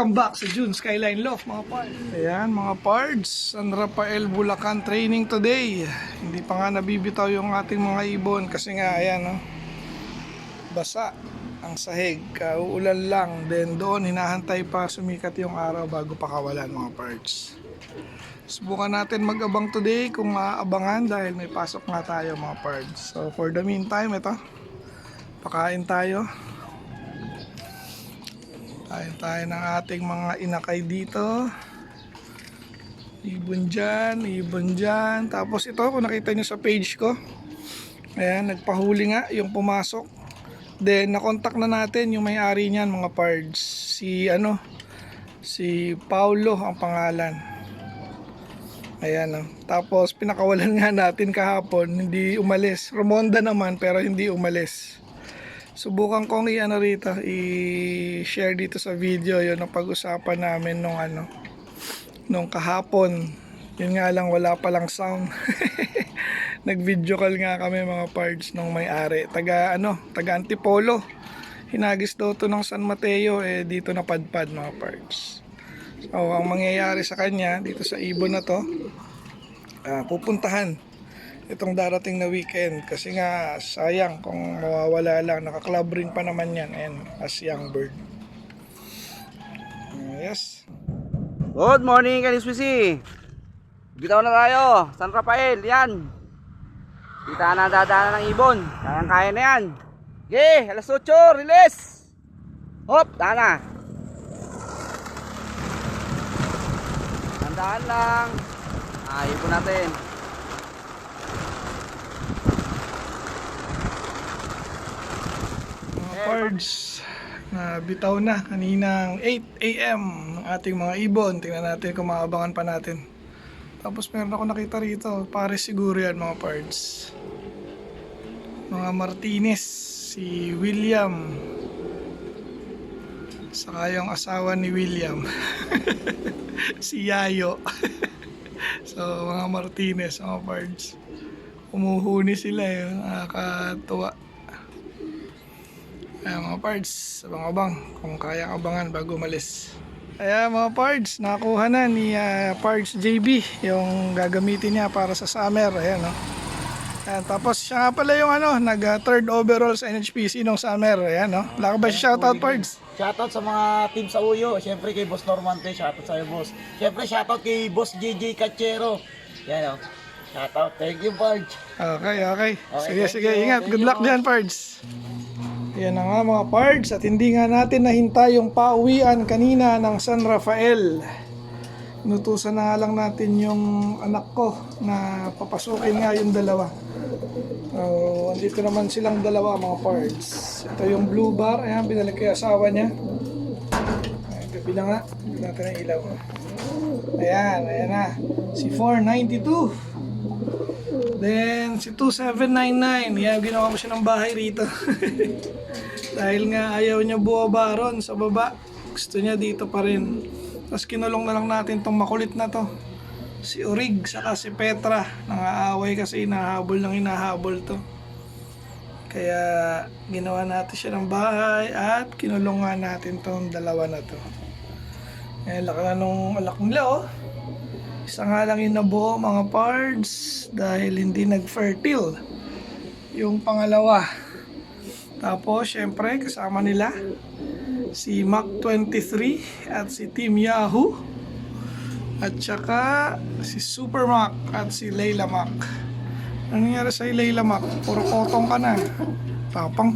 Welcome back sa June Skyline Loft mga pards. Ayan mga pards, San Rafael, Bulacan training today. Hindi pa nga nabibitaw yung ating mga ibon kasi nga ayan no, basa ang sahig, uulan lang. Then doon hinahantay pa sumikat yung araw bago pakawalan mga pards. Subukan natin mag-abang today kung maabangan dahil may pasok nga tayo mga pards. So for the meantime, ito, pakain tayo. Kain tayo ng ating mga inakay dito. Ibon dyan. Tapos ito, kung nakita nyo sa page ko, ayan, nagpahuli nga yung pumasok. Then nakontak na natin yung may-ari niyan mga pards. Si Paulo ang pangalan. Ayan o. Tapos pinakawalan nga natin kahapon, hindi umalis. Romonda naman pero hindi umalis. Subukan kong i-share dito sa video yun ang pag-usapan namin nung kahapon. Yun nga lang, wala palang sound. Nag-video call nga kami mga pards nung may-ari. Taga Antipolo. Hinagis daw to ng San Mateo, dito napadpad mga pards. So ang mangyayari sa kanya dito sa ibon na to, pupuntahan itong darating na weekend kasi nga sayang kung mawawala lang. Naka-club ring pa naman yan and as young bird. Yes. Good morning, Kaniswisi. Bitaw na tayo, San Rafael, yan. Kita na dadaanan ng ibon. Kayang-kaya na yan. Okay, alas 8, release. Hop, dana. Tandaan lang. Ibon natin. Pards na bitaw na kaninang 8 AM ng ating mga ibon. Tingnan natin kung maabangan pa natin. Tapos meron ako nakita rito, pares siguro yan mga pards. Mga Martinez, si William, saka yung asawa ni William. Si Yayo. So mga Martinez mga pards, umuhuni sila nakakatuwa. Ayan mga pards, abang-abang kung kaya abangan bago umalis. Ayan mga pards, nakuha na ni Pards JB yung gagamitin niya para sa summer. Ayan no. Ayan, tapos siya nga pala yung nag third overall sa NHPC nung summer. Ayan no. Wala ka ba shoutout Pards? Shoutout sa mga team sa Uyo. Siyempre kay Boss Normante, shoutout sa'yo boss. Siyempre shoutout kay Boss JJ Cachero. Yan o. Shoutout. Thank you Pards. Okay. Sige, thank you. ingat. Thank Good you, luck dyan Pards. Yan na nga mga pards, at hindi nga natin nahintay yung pauwian kanina ng San Rafael. Inutusan na nga lang natin yung anak ko na papasukin nga yung dalawa. So, andito naman silang dalawa mga pards. Ito yung blue bar, ayan, binalik ko yung asawa niya. Ayan, gabi na nga, hindi natin ang ilaw. Ayan na, si 492. Then si 2799, ginawa ko siya ng bahay rito. Dahil nga ayaw niya buwaba ron sa baba, gusto niya dito pa rin. Tapos kinulong na lang natin tong makulit na to, si Urig saka si Petra. Nangaaway kasi hinahabol to. Kaya ginawa natin siya ng bahay at kinulong nga natin tong dalawa na to. Laki na nung alak nila oh. Isa nga lang yung nabuo mga pards dahil hindi nag-fertile yung pangalawa. Tapos syempre kasama nila si Mac 23 at si Team Yahoo at saka si Super Mac at si Layla Mac. Ano nangyari sa Layla Mac? Puro potong ka na. Tapang.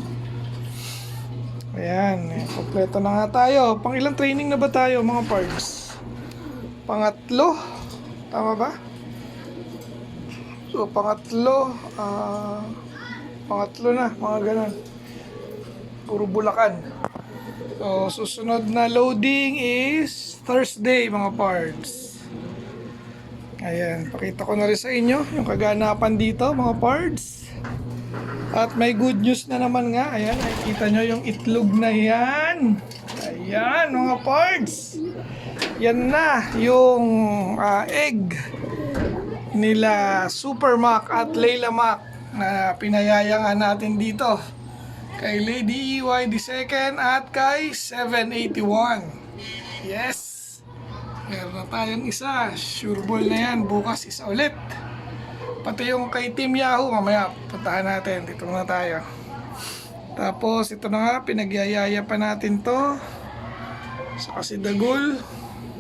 Ayan, kompleto na nga tayo. Pang ilang training na ba tayo mga pards? Pangatlo. Tama ba? So pangatlo na, mga ganun. Puro Bulacan. So susunod na loading is Thursday mga pards. Ayan, pakita ko na rin sa inyo yung kaganapan dito mga pards. At may good news na naman nga. Ayan, nakikita nyo yung itlog na yan. Ayan mga pards. Yan na yung egg nila Super Mac at Layla Mac na pinayayangan natin dito kay Lady EY the second at kay 781. Yes! Meron na tayong isa. Sure ball na yan. Bukas isa ulit. Pati yung kay Team Yahoo, mamaya puntahan natin. Dito na tayo. Tapos ito na nga, pinagyayaya pa natin to. Saka si Dagul.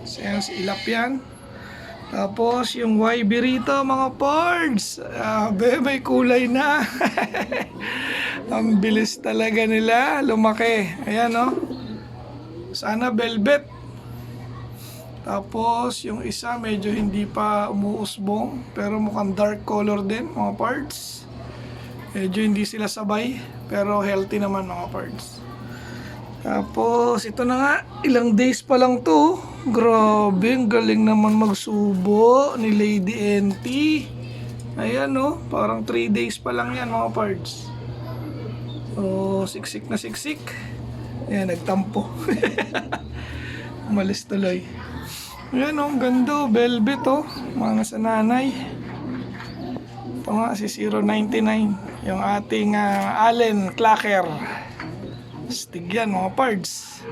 Si Ilap yan. Tapos yung YB rito mga pards. May kulay na. Ang bilis talaga nila. Lumaki. Ayan o. Sana velvet. Tapos yung isa medyo hindi pa umuusbong. Pero mukhang dark color din mga pards. Medyo hindi sila sabay. Pero healthy naman mga pards. Tapos ito na nga. Ilang days pa lang to. Grabe, ang galing naman magsubo ni Lady NT. Ayan no, parang 3 days pa lang yan mga pards. Oh, siksik na siksik. Ayan, nagtampo. Umalis tuloy. Ayan oh, ganda, velvet oh. Mga sa nanay. Ito nga si 099. Yung ating Allen Clacker. Stig yan mga pards.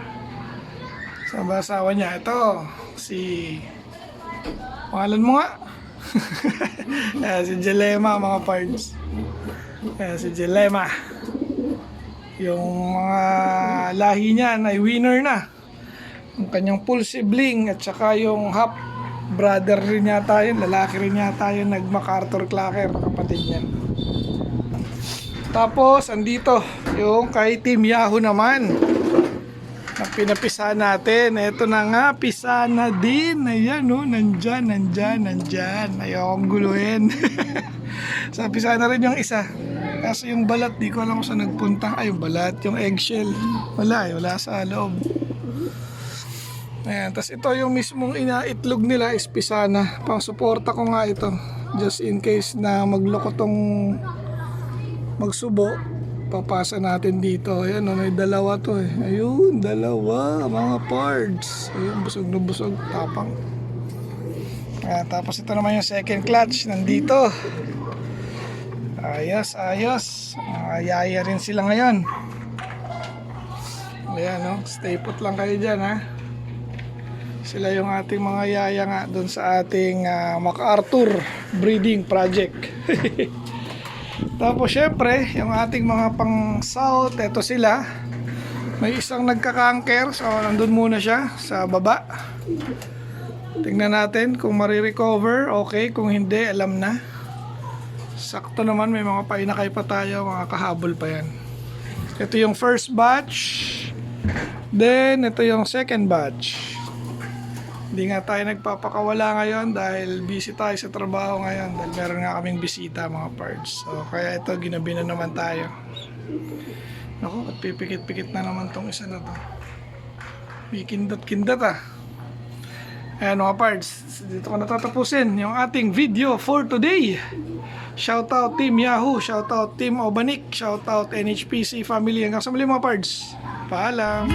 Sa asawa niya, ito si pangalan mo nga. Si Jelema mga pards. Si Jelema. Yung mga lahi niyan ay winner na. Yung kanyang full sibling at saka yung half brother rin yata yun, lalaki rin yata yun, nag-MacArthur Clacker, kapatid niyan. Tapos andito yung kay Team Yahoo naman na pinapisa natin. Ito na nga, pisa na din. Ayan o, nandyan. Ayokong guluhin. So pisa na rin yung isa. Kaso yung balat, di ko alam kung saan nagpunta. Ay, yung balat, yung eggshell. Wala sa loob. Ayan, tas ito yung mismong inaitlog nila is pisana. Pang suporta ko nga ito. Just in case na magloko tong magsubo, papasa natin dito. Ayan, may dalawa to eh. Ayun, dalawa, mga parts. Ayun, busog na busog, tapang. Ayan, tapos ito naman yung second clutch, nandito. Ayos. Yaya rin sila ngayon. Ayan, no? Stay put lang kayo dyan, ha? Sila yung ating mga yaya nga doon sa ating MacArthur Breeding Project. Tapos syempre, yung ating mga pang south, eto sila. May isang nagka-cancer, so nandun muna siya sa baba. Tingnan natin kung marirecover, okay. Kung hindi, alam na. Sakto naman, may mga painakay pa tayo, mga kahabol pa yan. Ito yung first batch. Then, ito yung second batch. Hindi nga tayo nagpapakawala ngayon dahil busy tayo sa trabaho ngayon dahil meron nga kaming bisita mga parts. So kaya ito ginabi na naman tayo. Naku, at pipikit-pikit na naman tong isa na to. May kindat-kindat ah. Ayan mga parts, dito ko natatapusin yung ating video for today. Shoutout Team Yahoo, shoutout Team Obanik, shoutout NHPC family. Hanggang sa muli mga parts. Paalam!